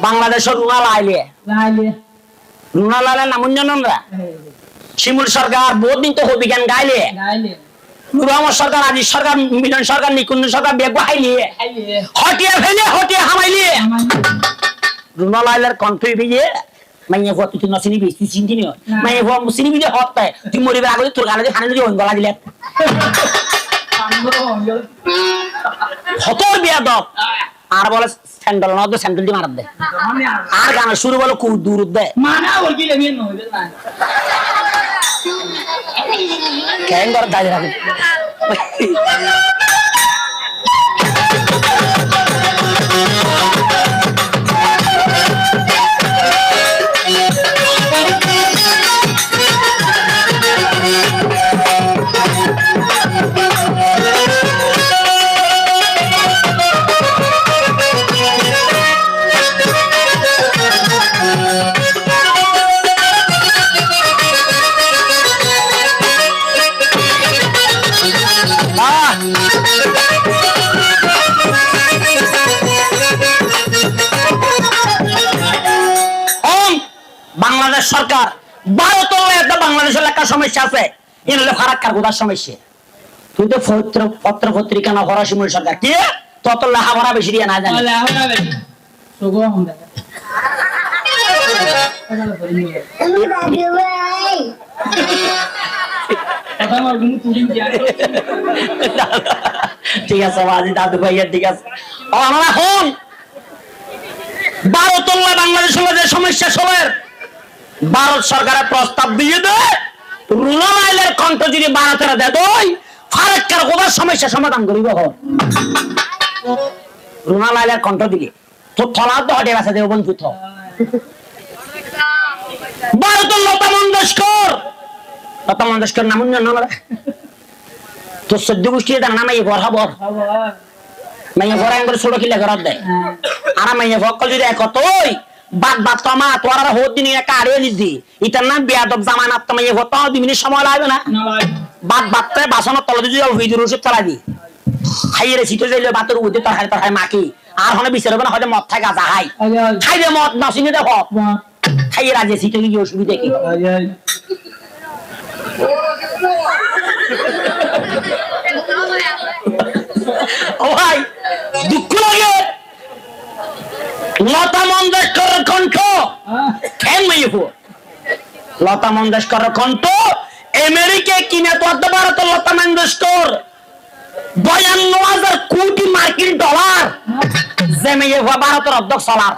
বাংলাদেশের রুনা লাইলে নামুন জানরা শিমুল সরকার বহুদিন তো হবি গান গাইলে নুরহমদ সরকার, আজিজ সরকার, মিলন সরকার, নিকুঞ্জ সরকার বেগ হাইলিয়ে হটিয়ে ফেলে হটিয়ে হামাইলিয়ে রুনা লাইলের কণ্ঠ ভিজে মাইয়া ভুয়া তুই নসিনি বিস তুই চিন্তি নিও মাইয়া ভুয়া মুসিনি বিজে হতায় তুই মরিবে আগে তোর গালে খানে যদি গলা দিলে হতর বিয়াদব আর বলে স্যান্ডেল না স্যান্ডেল দিয়ে মার দে আর গান শুরু বলো খুব দূর দেয় মানা বলছিলে আমি নইবে না কেন করে দাঁড়িয়ে রাখে বাংলাদেশ সরকার ভারতেও একটা বাংলাদেশের লেখার সমস্যা আছে এগুলো ফারাক্কার গোদার সমস্যা তুই তো পত্র পত্রিকা না ভরা শিমুল সরকার কি তত লেখা ভরা বেশি দিয়ে না জানি ঠিক আছে বাজি দাদু ভাইয়া ঠিক আছে আমরা এখন ভারতল্লা বাংলাদেশের যে সমস্যা সবের ভারত সরকারের প্রস্তাব দিয়ে দেয় রুনা লাইলের কণ্ঠ যদি ভারতের দেয় ফারাক্কার গোদার সমস্যা সমাধান করিব রুনা লাইলের কণ্ঠ দিলে তো থলার তো হটে আছে দেবন পুত্র ভারতের লতা মঙ্গেশকর নাম তো 14 গোষ্ঠী তার নাম এই বর হবর মাইয়া বড় আঙ্গুর ছোট কিলা করার দেয় আর মাইয়া ভক্কল যদি একতই বাদ কমা তোর হোদ দিন একা আড়িয়ে দিদি ইতার নাম বিয়াদব জামানাত তো মাইয়া ভক্ত 2 মিনিট সময় লাগবে না বাদ বাসনের তলে যদি হুইজুর ওষুধ চালা দি খাইয়ে রে সিটে যাইলে বাতের উঠে তার হাই মাকি আর হনে বিচার হবে না হয়তো মদ খাই গাঁজা খাই দে মদ নসিনে দেখো খাইয়ে রাজে সিটে গিয়ে অসুবিধা কি ও ভাই দুঃখ লাগে লতা মঙ্গেশকরের কণ্ঠ কেন মাইফো লতা মঙ্গেশকরের কণ্ঠ আমেরিকায় কিনে তো ভারতের লতা মঙ্গেশকর 52,000 কোটি মার্কিন ডলার যে মাইফো ভারতের অর্ধেক চলার